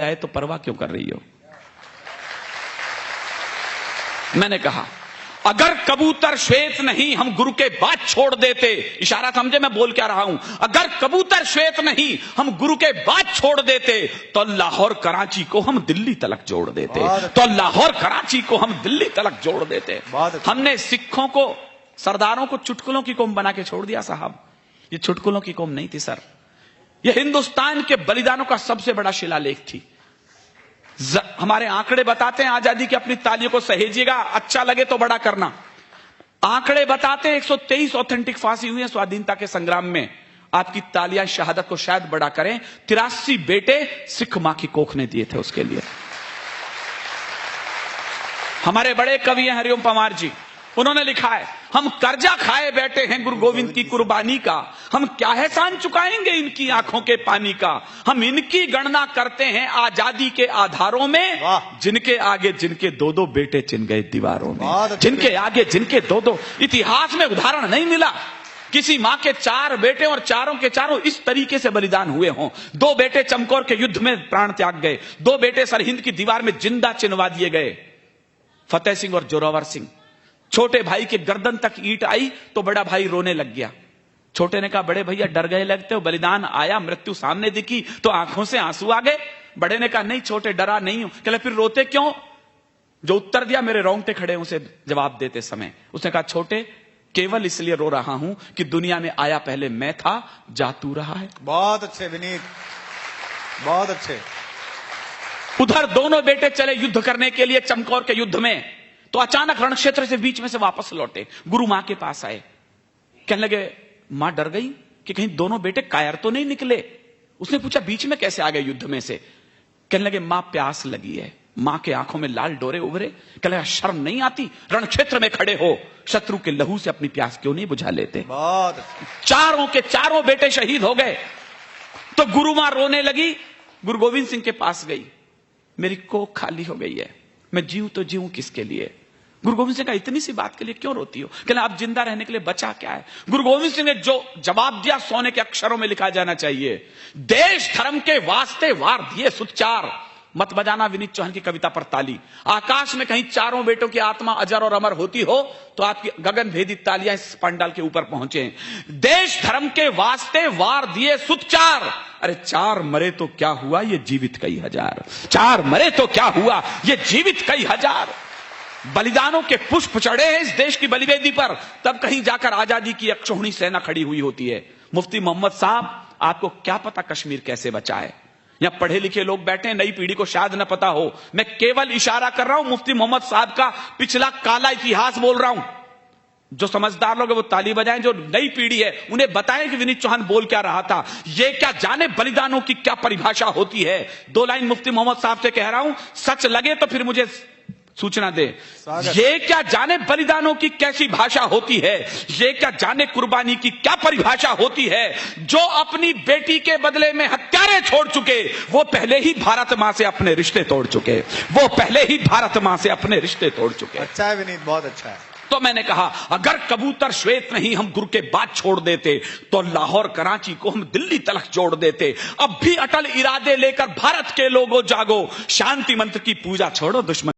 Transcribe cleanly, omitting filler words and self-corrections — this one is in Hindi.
आए तो परवाह क्यों कर रही हो। मैंने कहा अगर कबूतर श्वेत नहीं हम गुरु के बात छोड़ देते, इशारा समझे मैं बोल क्या रहा हूं, अगर कबूतर श्वेत नहीं हम गुरु के बात छोड़ देते तो लाहौर कराची को हम दिल्ली तलक जोड़ देते, तो लाहौर कराची को हम दिल्ली तलक जोड़ देते। हमने सिखों को, सरदारों को चुटकुलों की कौम बना के छोड़ दिया साहब। ये चुटकुलों की कौम नहीं थी सर, ये हिंदुस्तान के बलिदानों का सबसे बड़ा शिलालेख थी। हमारे आंकड़े बताते हैं, आजादी की अपनी तालियों को सहेजिएगा, अच्छा लगे तो बड़ा करना। आंकड़े बताते हैं 123 ऑथेंटिक फांसी हुई है स्वाधीनता के संग्राम में। आपकी तालियां शहादत को शायद बड़ा करें। 83 बेटे सिख मां की कोख ने दिए थे उसके लिए। हमारे बड़े कवि हैं हरिओम पंवार जी, उन्होंने लिखा है हम कर्जा खाए बैठे हैं गुरु गोविंद की कुर्बानी का, हम क्या एहसान चुकाएंगे इनकी आंखों के पानी का, हम इनकी गणना करते हैं आजादी के आधारों में, जिनके आगे जिनके दो दो बेटे चिन गए दीवारों में, जिनके आगे जिनके दो दो। इतिहास में उदाहरण नहीं मिला किसी मां के 4 बेटे और चारों के चारों इस तरीके से बलिदान हुए हों। 2 बेटे चमकौर के युद्ध में प्राण त्याग गए, 2 बेटे सरहिंद की दीवार में जिंदा चिनवा दिए गए, फतेह सिंह और जोरावर सिंह। छोटे भाई के गर्दन तक ईंट आई तो बड़ा भाई रोने लग गया। छोटे ने कहा बड़े भैया डर गए लगते हो, बलिदान आया, मृत्यु सामने दिखी तो आंखों से आंसू आ गए। बड़े ने कहा नहीं छोटे डरा नहीं हूं। कहले फिर रोते क्यों? जो उत्तर दिया मेरे रोंगटे खड़े उसे जवाब देते समय। उसने कहा छोटे केवल इसलिए रो रहा हूं कि दुनिया में आया पहले मैं था, जा तू रहा है। बहुत अच्छे विनीत, बहुत अच्छे। उधर दोनों बेटे चले युद्ध करने के लिए चमकौर के युद्ध में, तो अचानक रण क्षेत्र से बीच में से वापस लौटे, गुरु मां के पास आए। कहने लगे मां डर गई कि कहीं दोनों बेटे कायर तो नहीं निकले। उसने पूछा बीच में कैसे आ गए युद्ध में से? कहने लगे मां प्यास लगी है। मां के आंखों में लाल डोरे उभरे। कहने लगा शर्म नहीं आती, रण क्षेत्र में खड़े हो, शत्रु के लहू से अपनी प्यास क्यों नहीं बुझा लेते? चारों के चारों बेटे शहीद हो गए। तो गुरु मां रोने लगी, गुरु गोविंद सिंह के पास गई, मेरी कोख खाली हो गई है, मैं जीऊं तो जीऊं किसके लिए? गुरु गोविंद सिंह का इतनी सी बात के लिए क्यों रोती हो? कहना आप जिंदा रहने के लिए बचा क्या है? गुरु गोविंद सिंह ने जो जवाब दिया सोने के अक्षरों में लिखा जाना चाहिए, देश धर्म के वास्ते वार दिए सुचार। मत बजाना विनीत चौहान की कविता पर ताली। आकाश में कहीं चारों बेटों की आत्मा अजर और अमर होती हो तो आपकी गगन भेदी तालियां इस पंडाल के ऊपर पहुंचे। देश धर्म के वास्ते वार दिए सुचार। अरे 4 मरे तो क्या हुआ, ये जीवित कई हजार। 4 मरे तो क्या हुआ, ये जीवित कई हजार। बलिदानों के पुष्प चढ़े हैं इस देश की बलिवेदी पर, तब कहीं जाकर आजादी की अक्षौहिणी सेना खड़ी हुई होती है। मुफ्ती मोहम्मद साहब आपको क्या पता कश्मीर कैसे बचा है? यहां पढ़े लिखे लोग बैठे हैं, नई पीढ़ी को शायद न पता हो। मैं केवल इशारा कर रहा हूं, मुफ्ती मोहम्मद साहब का पिछला काला इतिहास बोल रहा हूं। जो समझदार लोग हैं वो ताली बजाएं, जो नई पीढ़ी है उन्हें बताएं कि विनीत चौहान बोल क्या रहा था। ये क्या जाने बलिदानों की क्या परिभाषा होती है। 2 लाइन मुफ्ती मोहम्मद साहब से कह रहा हूं, सच लगे तो फिर मुझे सूचना दे। ये क्या जाने बलिदानों की कैसी भाषा होती है, ये क्या जाने कुर्बानी की क्या परिभाषा होती है। जो अपनी बेटी के बदले में हत्यारे छोड़ चुके वो पहले ही भारत मां से अपने रिश्ते तोड़ चुके, वो पहले ही भारत मां से अपने रिश्ते तोड़ चुके। अच्छा है विनीत, बहुत अच्छा है। तो मैंने कहा अगर कबूतर श्वेत नहीं हम गुरु के बात छोड़ देते तो लाहौर कराची को हम दिल्ली तलक जोड़ देते। अब भी अटल इरादे लेकर भारत के लोगों जागो, शांति मंत्र की पूजा छोड़ो, दुश्मन